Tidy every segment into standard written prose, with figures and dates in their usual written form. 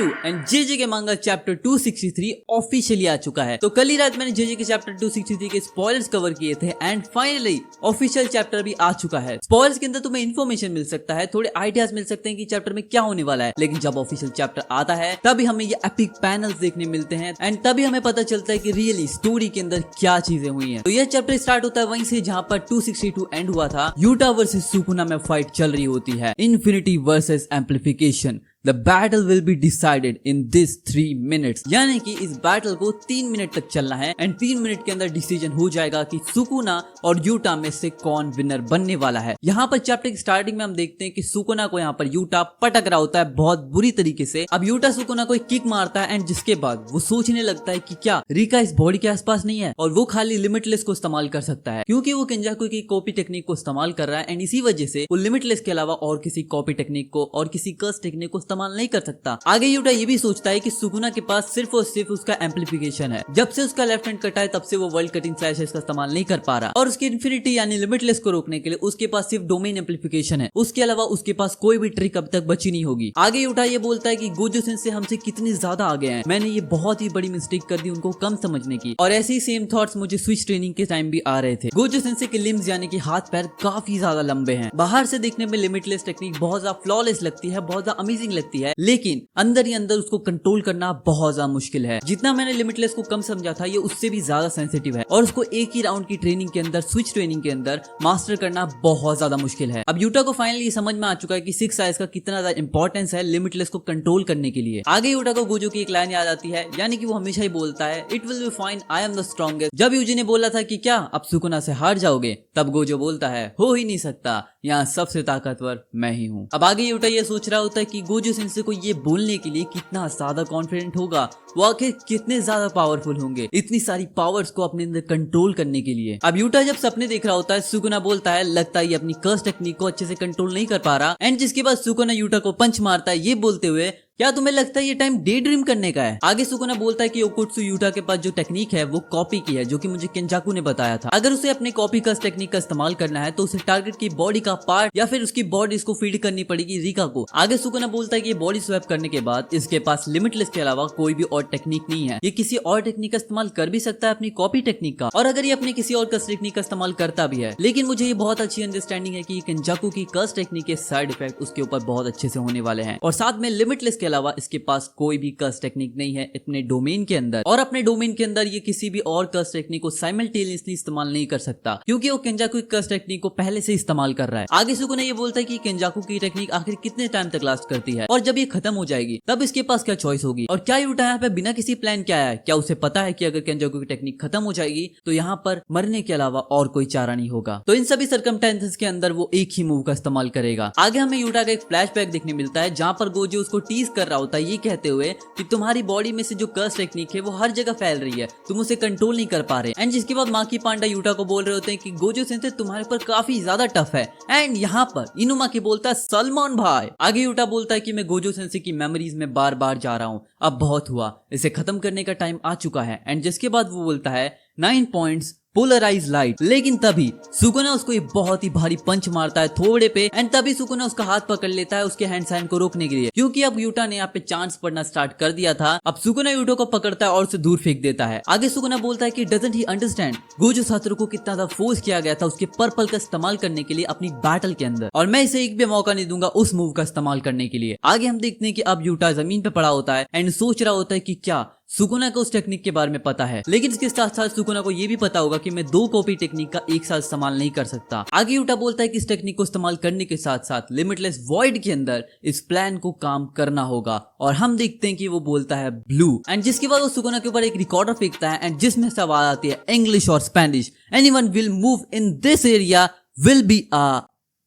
Naruto and JJ के मांगा chapter 263 officially आ चुका है। तो कल ही रात मैंने जेजे के चैप्टर 263 के स्पॉयलर्स कवर किए थे एंड फाइनली ऑफिशियल चैप्टर भी आ चुका है। स्पॉयलर्स के अंदर तुम्हें इन्फॉर्मेशन मिल सकता है, थोड़े आइडियाज मिल सकते हैं कि चैप्टर में क्या होने वाला है, लेकिन जब ऑफिशियल चैप्टर आता है तभी हमें ये एपिक पैनल्स देखने मिलते हैं एंड तभी हमें पता चलता है कि रियली स्टोरी के अंदर क्या चीजें हुई हैं। तो यह चैप्टर स्टार्ट होता है वहीं से जहां पर 262 एंड हुआ था। यूटा वर्सेस सुकुना में फाइट चल रही होती है, infinity versus amplification. The battle will be decided in this 3 minutes। यानी कि इस बैटल को 3 मिनट तक चलना है एंड 3 मिनट के अंदर डिसीजन हो जाएगा कि सुकुना और यूटा में से कौन विनर बनने वाला है। यहाँ पर चैप्टर की स्टार्टिंग में हम देखते हैं कि सुकुना को यहाँ पर यूटा पटक रहा होता है बहुत बुरी तरीके से। अब यूटा सुकुना को एक किक मारता है एंड जिसके बाद वो सोचने लगता है कि क्या रिका इस बॉडी के आसपास नहीं है और वो खाली लिमिटलेस को इस्तेमाल कर सकता है, क्योंकि वो केंजाकु की कॉपी टेक्निक को इस्तेमाल कर रहा है एंड इसी वजह से वो लिमिटलेस के अलावा और किसी कॉपी टेक्निक को और किसी कर्स टेक्निक को इस्तेमाल नहीं कर सकता। आगे यूटा ये भी सोचता है कि सुकुना के पास सिर्फ और सिर्फ उसका एम्प्लीफिकेशन है। जब से उसका लेफ्ट हैंड कटा है तब से वो वर्ल्ड कटिंग स्लैशेस का इस्तेमाल नहीं कर पा रहा और उसकी इन्फिनिटी यानी लिमिटलेस को रोकने के लिए उसके पास सिर्फ डोमेन एम्प्लीफिकेशन है। उसके अलावा उसके पास कोई भी ट्रिक अब तक बची नहीं होगी। आगे यूटा ये बोलता है कि गोजो सेंसे हमसे कितने ज्यादा आगे हैं, मैंने ये बहुत ही बड़ी मिस्टेक कर दी उनको कम समझने की। और ऐसे ही सेम थॉट्स मुझे स्विच ट्रेनिंग के टाइम भी आ रहे थे। गोजो सेंसे के लिम्स यानी कि हाथ पैर काफी ज्यादा लंबे हैं। बाहर से देखने में लिमिटलेस टेक्निक बहुत ज्यादा फ्लॉलेस लगती है, बहुत ज्यादा अमेजिंग लगती है, लेकिन अंदर ही अंदर उसको कंट्रोल करना बहुत ज्यादा मुश्किल है। जितना मैंने लिमिटलेस को कम समझा था ये उससे भी ज्यादा सेंसिटिव है और उसको एक ही राउंड की ट्रेनिंग के अंदर स्विच ट्रेनिंग के अंदर मास्टर करना बहुत ज्यादा मुश्किल है। अब यूटा को फाइनली ये समझ में आ चुका है कि 6 आइज का कितना ज्यादा इंपॉर्टेंस है लिमिटलेस को कंट्रोल करने के लिए। आगे यूटा को गोजो की एक लाइन याद आती है, यानी कि वो हमेशा ही बोलता है it will be fine, I am the strongest. जब यूजी ने बोला था कि क्या आप सुकुना से हार जाओगे, तब गोजो बोलता है हो ही नहीं सकता, यहाँ सबसे ताकतवर मैं ही हूँ। अब आगे यूटा ये सोच रहा होता है कि गोजो सेंसे को ये बोलने के लिए कितना ज्यादा कॉन्फिडेंट होगा, वो आखिर कितने ज्यादा पावरफुल होंगे इतनी सारी पावर्स को अपने अंदर कंट्रोल करने के लिए। अब यूटा जब सपने देख रहा होता है सुकुना बोलता है लगता है ये अपनी कर्स टेक्निक को अच्छे से कंट्रोल नहीं कर पा रहा एंड जिसके बाद सुकुना यूटा को पंच मारता है ये बोलते हुए क्या तुम्हें लगता है ये टाइम डे ड्रीम करने का है। आगे सुकुना बोलता है कि ओकुत्सु यूटा के पास जो टेक्निक है वो कॉपी की है जो कि मुझे केंजाकु ने बताया था। अगर उसे अपने कॉपी कर्स टेक्निक का इस्तेमाल करना है तो उसे टारगेट की बॉडी का पार्ट या फिर उसकी बॉडी इसको फीड करनी पड़ेगी रिका को। आगे सुकुना बोलता है कि बॉडी स्वैप करने के बाद इसके पास लिमिटलेस के अलावा कोई भी और टेक्निक नहीं है, ये किसी और टेक्निक का इस्तेमाल कर भी सकता है अपनी कॉपी टेक्निक का, और अगर ये अपने किसी और कर्स टेक्निक का इस्तेमाल करता भी है, लेकिन मुझे ये बहुत अच्छी अंडरस्टैंडिंग है कि केंजाकु की कर्स टेक्निक के साइड इफेक्ट उसके ऊपर बहुत अच्छे से होने वाले हैं और साथ में लिमिटलेस के अलावा इसके पास कोई भी कर्स टेक्निक नहीं है अपने डोमेन के अंदर, और अपने डोमेन के अंदर ये किसी भी और कर्स टेक्निक को साइमल्टेनियसली इस्तेमाल नहीं कर सकता क्योंकि वो केंजाकु की कर्स टेक्निक को पहले से इस्तेमाल कर रहा है। आगे सुकुना ये बोलता है कि केंजाकु की टेक्निक आखिर कितने टाइम तक लास्ट करती है और जब ये खत्म हो जाएगी तब इसके पास क्या चॉइस होगी, और क्या यूटा यहाँ पे बिना किसी प्लान के आया है। क्या उसे पता है कि अगर केंजाकु की टेक्निक खत्म हो जाएगी तो यहाँ पर मरने के अलावा और कोई चारा नहीं होगा। तो इन सभी सर्कमस्टेंसेस के अंदर वो एक ही मूव का इस्तेमाल करेगा। आगे हमें यूटा का एक फ्लैशबैक देखने मिलता है जहाँ पर गोजो उसको टीज कर रहा होता है ये कहते हुए कि तुम्हारी बॉडी में से जो कर्स टेक्निक है वो हर जगह फैल रही है, तुम उसे कंट्रोल नहीं कर पा रहे। एंड जिसके बाद माकी पांडा यूटा को बोल रहे होते हैं कि गोजो सेंसे तुम्हारे पर काफी ज्यादा टफ है एंड यहाँ पर इनुमा की बोलता है सलमान भाई। आगे यूटा बोलता है कि मैं गोजो सेंसे की मेमोरीज में बार बार जा रहा हूँ, अब बहुत हुआ, इसे खत्म करने का टाइम आ चुका है। एंड जिसके बाद वो बोलता है 9 पॉइंट्स पोलराइज लाइट, लेकिन तभी सुकुना उसको एक बहुत ही भारी पंच मारता है थोड़े पे एंड तभी सुकुना उसका हाथ पकड़ लेता है उसके हैंड साइन को रोकने के लिए, क्योंकि अब यूटा ने यहाँ पे चांस पड़ना स्टार्ट कर दिया था। अब सुकुना यूटा को पकड़ता है और उसे दूर फेंक देता है। आगे सुकुना बोलता है कि doesn't he understand Gojo Satoru को कितना ज्यादा फोर्स किया गया था उसके पर्पल का इस्तेमाल करने के लिए अपनी बैटल के अंदर, और मैं इसे एक भी मौका नहीं दूंगा उस मूव का इस्तेमाल करने के लिए। आगे हम देखते हैं कि अब यूटा जमीन पे पड़ा होता है एंड सोच रहा होता है कि क्या सुकुना को उस टेक्निक के बारे में पता है, लेकिन इसके साथ साथ सुकुना को ये भी पता होगा कि मैं 2 कॉपी टेक्निक का एक साथ इस्तेमाल नहीं कर सकता। आगे यूटा बोलता है कि इस टेक्निक को इस्तेमाल करने के साथ साथ लिमिटलेस वॉइड के अंदर इस प्लान को काम करना होगा, और हम देखते हैं कि वो बोलता है ब्लू एंड जिसके बाद वो सुकुना के ऊपर एक रिकॉर्डर फेंकता है एंड जिसमें से आवाज आती है इंग्लिश और Spanish, anyone will move in this area will be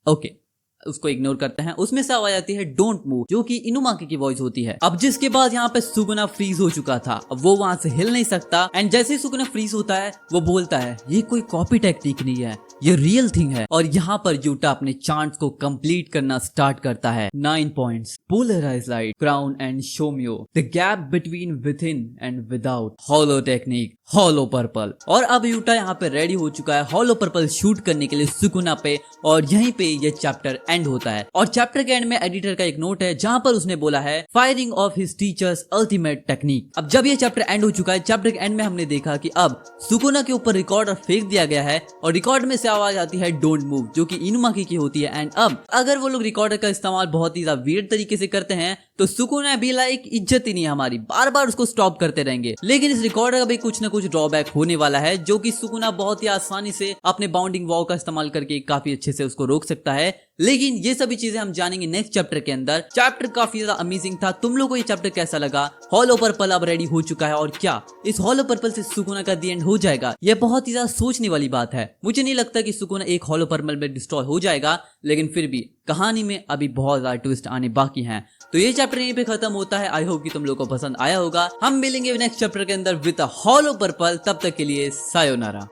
okay. उसको इग्नोर करते हैं, उसमें से आवाज आती है डोंट मूव जो कि इनुमाकी की वॉइस होती है। अब जिसके बाद यहाँ पे सुकुना फ्रीज हो चुका था, अब वो वहां से हिल नहीं सकता एंड जैसे ही सुकुना फ्रीज होता है वो बोलता है ये कोई कॉपी टेक्निक नहीं है, ये रियल थिंग है। और यहाँ पर यूटा अपने चांट्स को कंप्लीट करना स्टार्ट करता है। 9 points, polarize light, crown and शोमियो, the gap between within and without, hollow technique, hollow purple. और अब यूटा यहाँ पे रेडी हो चुका है हॉलो पर्पल शूट करने के लिए सुकुना पे, और यहीं पे ये चैप्टर एंड होता है। और चैप्टर के एंड में एडिटर का एक नोट है जहाँ पर उसने बोला है firing of his teachers ultimate technique. अब जब ये चैप्टर एंड हो चुका है, चैप्टर के एंड में हमने देखा कि अब सुकुना के ऊपर रिकॉर्डर फेंक दिया गया है और रिकॉर्ड में से आवाज आती है डोंट मूव, जो कि इनुमाकी की होती है। एंड अब अगर वो लोग रिकॉर्डर का इस्तेमाल बहुत ही ज्यादा वियर्ड तरीके से करते हैं तो सुकुना भी लाइक इज्जत ही नहीं है हमारी, बार बार उसको स्टॉप करते रहेंगे। लेकिन इस रिकॉर्डर का भी कुछ ना कुछ ड्रॉबैक होने वाला है, जो कि सुकुना बहुत ही आसानी से अपने बाउंडिंग वॉल का इस्तेमाल करके काफी अच्छे से उसको रोक सकता है। लेकिन ये सभी चीजें हम जानेंगे नेक्स्ट चैप्टर के अंदर। चैप्टर काफी ज्यादा अमेजिंग था। तुम लोगों को ये चैप्टर कैसा लगा? हॉलो पर्पल अब रेडी हो चुका है, और क्या इस हॉलो पर्पल से सुकुना का दी एंड हो जाएगा? यह बहुत ही ज्यादा सोचने वाली बात है। मुझे नहीं लगता कि सुकुना एक हॉलो पर्पल में डिस्ट्रॉय हो जाएगा, लेकिन फिर भी कहानी में अभी बहुत ज्यादा ट्विस्ट आने बाकी हैं। तो ये चैप्टर यहीं पे खत्म होता है। आई होप कि तुम लोगों को पसंद आया होगा। हम मिलेंगे नेक्स्ट चैप्टर के अंदर विद हॉलो पर्पल। तब तक के लिए सायोनारा।